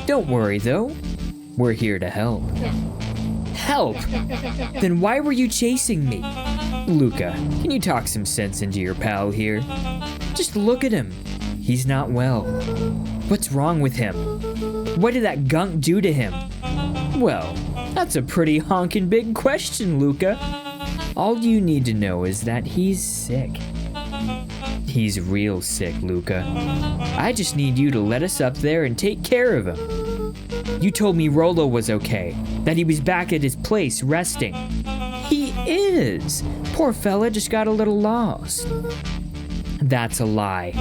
Don't worry, though. We're here to help. Help? Then why were you chasing me? Luca, can you talk some sense into your pal here? Just look at him. He's not well. What's wrong with him? What did that gunk do to him? Well, that's a pretty honkin' big question, Luca. All you need to know is that he's sick. He's real sick, Luca. I just need you to let us up there and take care of him. You told me Rollo was okay, that he was back at his place resting. He is. Poor fella just got a little lost. That's a lie.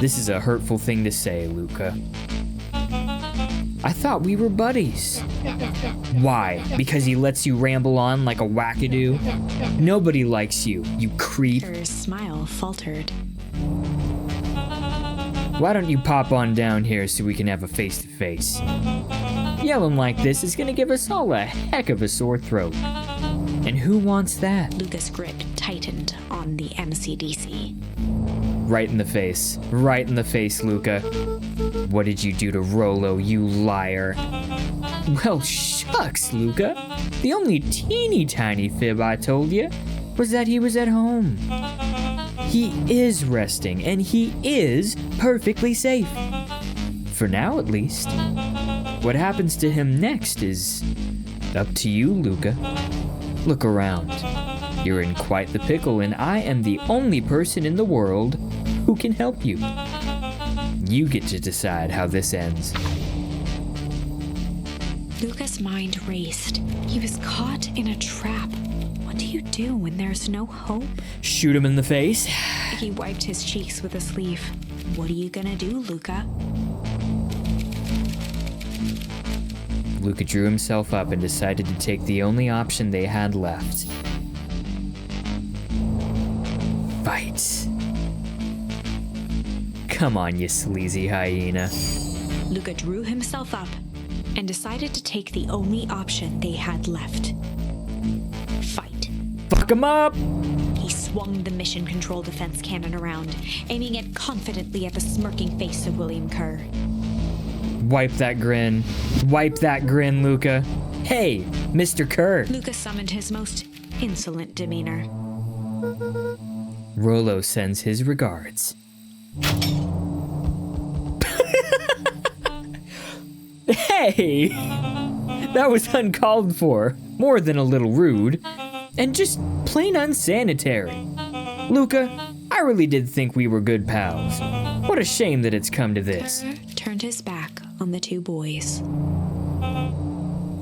This is a hurtful thing to say, Luca. I thought we were buddies. Why? Because he lets you ramble on like a wackadoo? Nobody likes you, you creep. Kerr's smile faltered. Why don't you pop on down here so we can have a face-to-face? Yelling like this is gonna give us all a heck of a sore throat. And who wants that? Luca's grip tightened on the MCDC. Right in the face. Right in the face, Luca. What did you do to Rollo, you liar? Well, shucks, Luca. The only teeny tiny fib I told you was that he was at home. He is resting, and he is perfectly safe. For now, at least. What happens to him next is up to you, Luca. Look around. You're in quite the pickle, and I am the only person in the world who can help you. You get to decide how this ends. Luca's mind raced. He was caught in a trap. What do you do when there's no hope? Shoot him in the face. He wiped his cheeks with a sleeve. What are you gonna do, Luca? Luca drew himself up and decided to take the only option they had left. Fight. Come on, you sleazy hyena. Luca drew himself up and decided to take the only option they had left. Fight. Fuck him up! He swung the Mission Control Defense Cannon around, aiming it confidently at the smirking face of William Kerr. Wipe that grin. Wipe that grin, Luca. Hey, Mr. Kerr. Luca summoned his most insolent demeanor. Rollo sends his regards. Hey! That was uncalled for, more than a little rude, and just plain unsanitary. Luca, I really did think we were good pals. What a shame that it's come to this. Kerr turned his back on the two boys.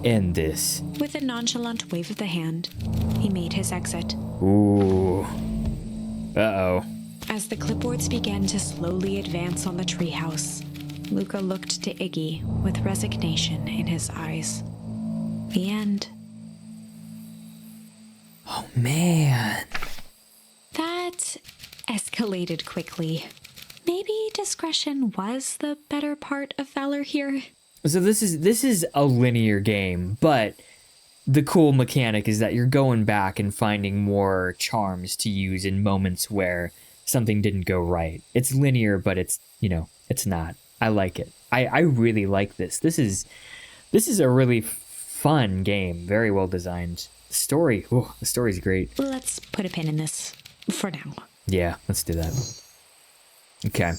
End this. With a nonchalant wave of the hand, he made his exit. Ooh. Uh-oh. As the clipboards began to slowly advance on the treehouse, Luca looked to Iggy with resignation in his eyes. The end. Oh, man. That escalated quickly. Maybe discretion was the better part of valor here. So this is a linear game, but the cool mechanic is that you're going back and finding more charms to use in moments where something didn't go right. It's linear, but it's, it's not. I like it. I really like this. This is a really fun game. Very well designed. The story's great. Let's put a pin in this for now. Yeah, let's do that. Okay.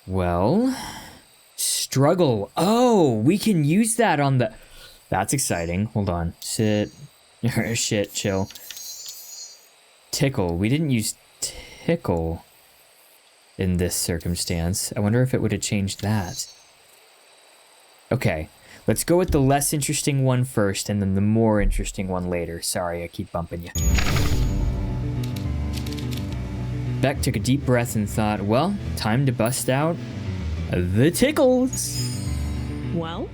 Well, struggle. Oh, we can use that on the... That's exciting. Hold on. Sit. Shit, chill. Tickle. We didn't use tickle in this circumstance. I wonder if it would have changed that. Okay. Let's go with the less interesting one first and then the more interesting one later. Sorry, I keep bumping you. Beck took a deep breath and thought, well, time to bust out the tickles. Well,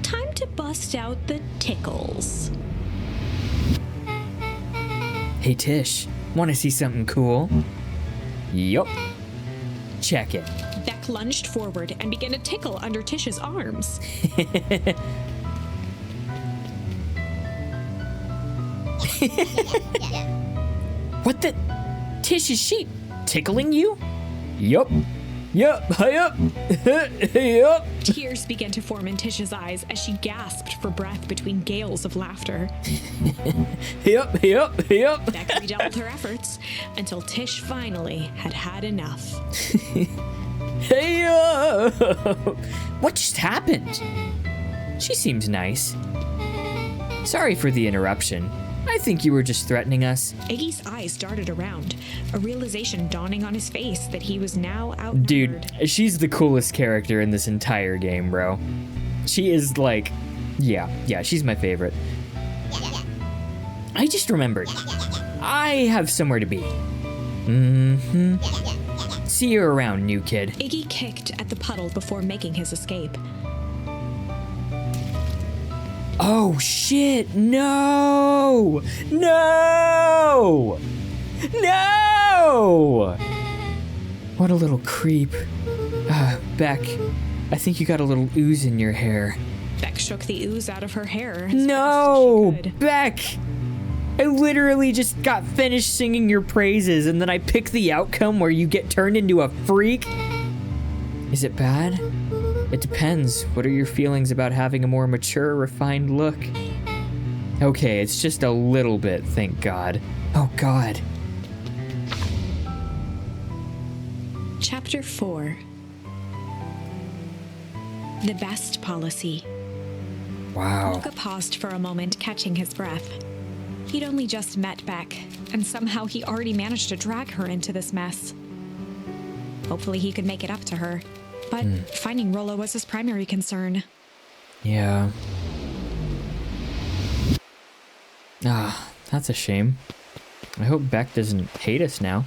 time to bust out the tickles. Hey, Tish, want to see something cool? Yup. Check it. Beck lunged forward and began to tickle under Tish's arms. What the? Tish, is she tickling you? Yup. Yup. Yup. Yup. Tears began to form in Tish's eyes as she gasped for breath between gales of laughter. Yup. Beck redoubled her efforts until Tish finally had had enough. Hey, what just happened? She seems nice. Sorry for the interruption. I think you were just threatening us. Iggy's eyes darted around, a realization dawning on his face that he was now outnumbered. Dude, she's the coolest character in this entire game, bro. She is like, yeah, she's my favorite. I just remembered. I have somewhere to be. See you around, new kid. Iggy kicked at the puddle before making his escape. Oh shit, no! No! No! What a little creep. Beck, I think you got a little ooze in your hair. Beck shook the ooze out of her hair. As No! fast as she could. Beck! I literally just got finished singing your praises and then I pick the outcome where you get turned into a freak? Is it bad? It depends. What are your feelings about having a more mature, refined look? Okay, it's just a little bit, thank God. Oh, God. Chapter 4. The Best Policy. Wow. Luca paused for a moment, catching his breath. He'd only just met Beck, and somehow he already managed to drag her into this mess. Hopefully he could make it up to her. But finding Rollo was his primary concern. Yeah. Ah, that's a shame. I hope Beck doesn't hate us now.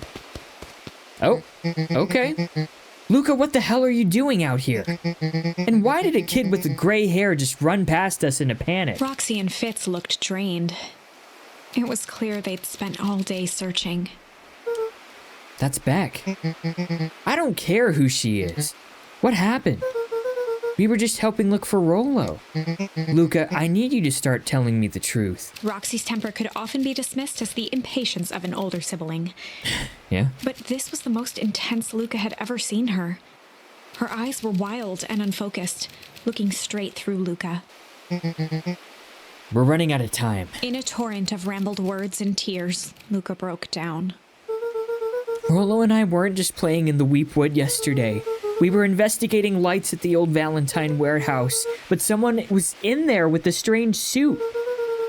Oh, okay. Luca, what the hell are you doing out here? And why did a kid with the gray hair just run past us in a panic? Roxy and Fitz looked drained. It was clear they'd spent all day searching. That's Beck. I don't care who she is. What happened? We were just helping look for Rollo. Luca, I need you to start telling me the truth. Roxy's temper could often be dismissed as the impatience of an older sibling. Yeah? But this was the most intense Luca had ever seen her. Her eyes were wild and unfocused, looking straight through Luca. We're running out of time. In a torrent of rambled words and tears, Luca broke down. Rollo and I weren't just playing in the Weepwood yesterday. We were investigating lights at the old Valentine warehouse, but someone was in there with a strange suit.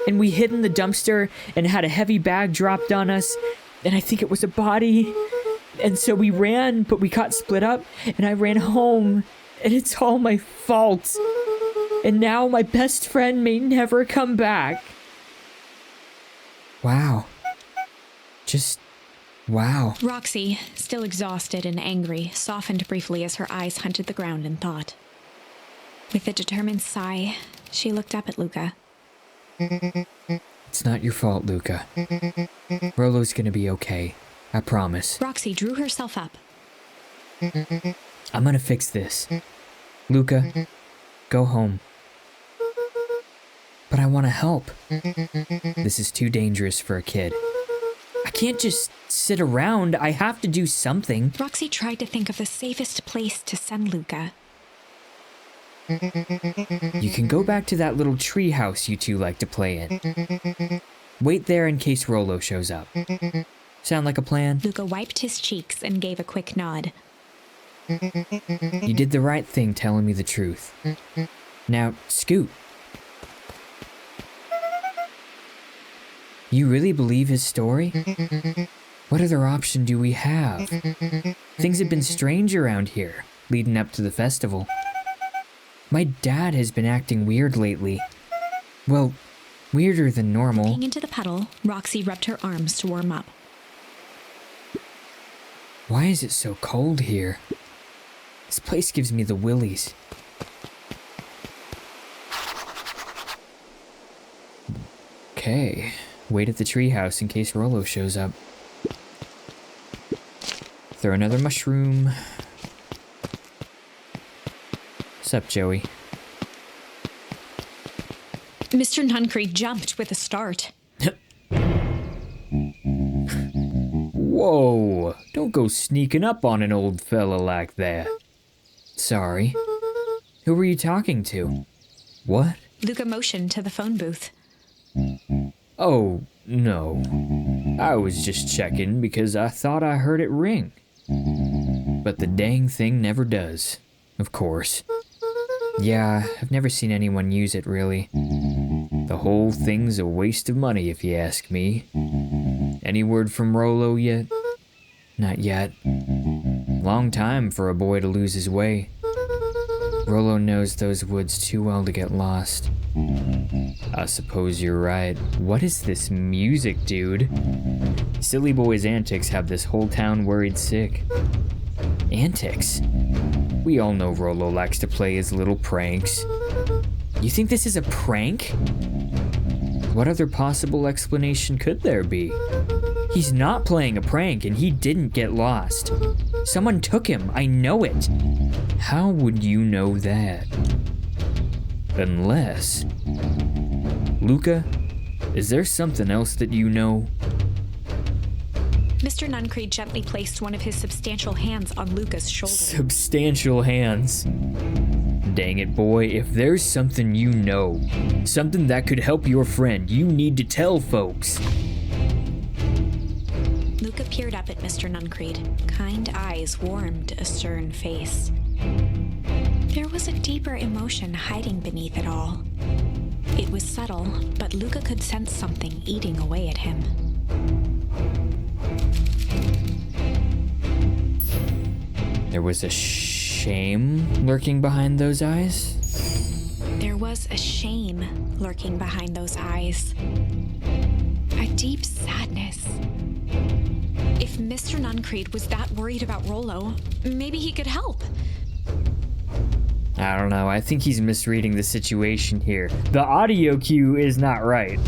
And we hid in the dumpster and had a heavy bag dropped on us, and I think it was a body. And so we ran, but we got split up, and I ran home, and it's all my fault. And now my best friend may never come back. Wow. Just Wow. Roxy, still exhausted and angry, softened briefly as her eyes hunted the ground in thought. With a determined sigh, she looked up at Luca. It's not your fault, Luca. Rollo's gonna be okay. I promise. Roxy drew herself up. I'm gonna fix this. Luca, go home. But I want to help. This is too dangerous for a kid. I can't just sit around. I have to do something. Roxy tried to think of the safest place to send Luca. You can go back to that little tree house you two like to play in. Wait there in case Rollo shows up. Sound like a plan? Luca wiped his cheeks and gave a quick nod. You did the right thing telling me the truth. Now, scoot. You really believe his story? What other option do we have? Things have been strange around here, leading up to the festival. My dad has been acting weird lately. Well, weirder than normal. Looking into the puddle, Roxy rubbed her arms to warm up. Why is it so cold here? This place gives me the willies. Okay, wait at the treehouse in case Rollo shows up. Throw another mushroom. Sup, Joey? Mr. Nuncree jumped with a start. Whoa! Don't go sneaking up on an old fella like that. Sorry. Who were you talking to? What? Luca motioned to the phone booth. Oh, no. I was just checking because I thought I heard it ring. But the dang thing never does. Of course. Yeah, I've never seen anyone use it, really. The whole thing's a waste of money, if you ask me. Any word from Rollo yet? Not yet. Long time for a boy to lose his way. Rollo knows those woods too well to get lost. I suppose you're right. What is this music, dude? Silly Boy's antics have this whole town worried sick. Antics? We all know Rollo likes to play his little pranks. You think this is a prank? What other possible explanation could there be? He's not playing a prank and he didn't get lost. Someone took him, I know it. How would you know that? Unless... Luca, is there something else that you know? Mr. Nuncree gently placed one of his substantial hands on Luca's shoulder. Substantial hands. Dang it, boy, if there's something you know, something that could help your friend, you need to tell folks. Luca peered up at Mr. Nuncree. Kind eyes warmed a stern face. There was a deeper emotion hiding beneath it all. It was subtle, but Luca could sense something eating away at him. There was a shame lurking behind those eyes? There was a shame lurking behind those eyes. A deep sadness. If Mr. Nuncree was that worried about Rollo, maybe he could help. I don't know, I think he's misreading the situation here. The audio cue is not right.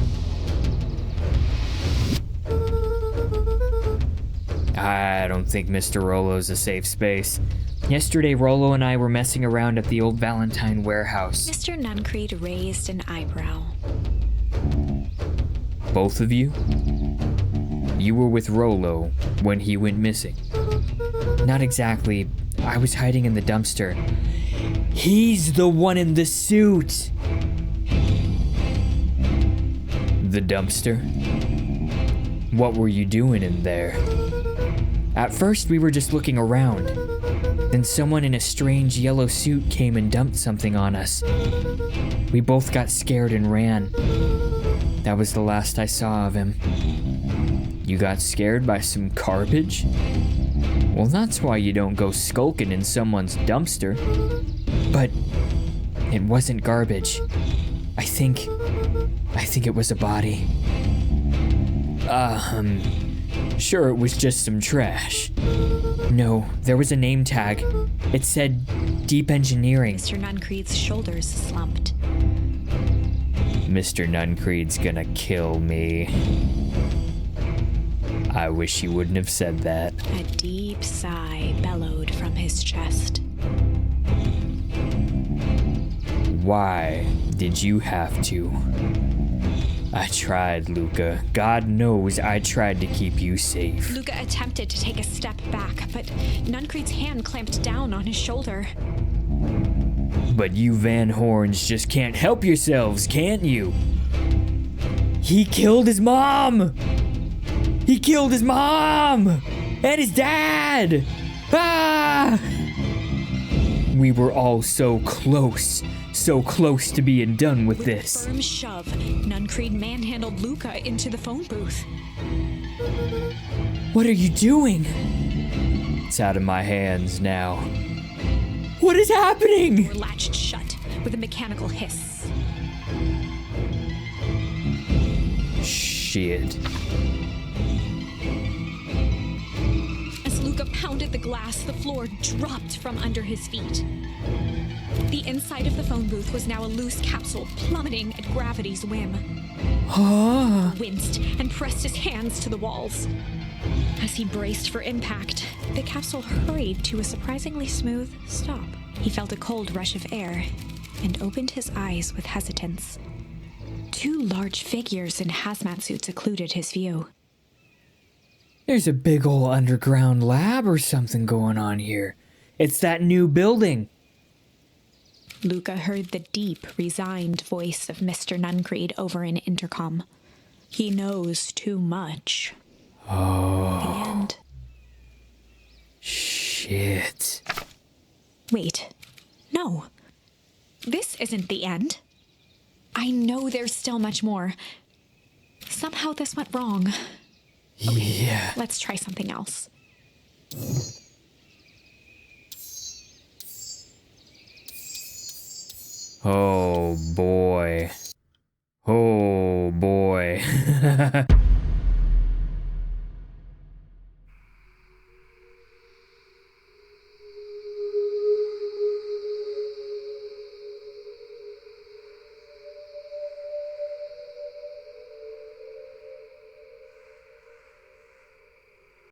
I don't think Mr. Rollo's a safe space. Yesterday, Rollo and I were messing around at the old Valentine warehouse. Mr. Nuncree raised an eyebrow. Both of you? You were with Rollo when he went missing. Not exactly. I was hiding in the dumpster. He's the one in the suit! The dumpster? What were you doing in there? At first, we were just looking around. Then someone in a strange yellow suit came and dumped something on us. We both got scared and ran. That was the last I saw of him. You got scared by some garbage? Well, that's why you don't go skulking in someone's dumpster. But it wasn't garbage. I think it was a body. Sure, it was just some trash. No, there was a name tag. It said Deep Engineering. Mr. Nuncreed's shoulders slumped. Mr. Nuncreed's gonna kill me. I wish he wouldn't have said that. A deep sigh bellowed from his chest. Why did you have to? I tried, Luca. God knows I tried to keep you safe. Luca attempted to take a step back, but Nuncreed's hand clamped down on his shoulder. But you Van Horns just can't help yourselves, can't you? He killed his mom! He killed his mom! And his dad! Ah! We were all so close to being done with this. With a firm shove, Nuncreed manhandled Luca into the phone booth. What are you doing? It's out of my hands now. What is happening? Door latched shut with a mechanical hiss. Shit. As Luca pounded the glass, the floor dropped from under his feet. The inside of the phone booth was now a loose capsule plummeting at gravity's whim. Winced and pressed his hands to the walls. As he braced for impact, the capsule hurried to a surprisingly smooth stop. He felt a cold rush of air and opened his eyes with hesitance. Two large figures in hazmat suits occluded his view. There's a big ol' underground lab or something going on here. It's that new building. Luca heard the deep, resigned voice of Mr. Nuncreed over an intercom. He knows too much. Oh. The end. Shit. Wait. No. This isn't the end. I know there's still much more. Somehow this went wrong. Yeah. Let's try something else. Oh boy. Oh boy.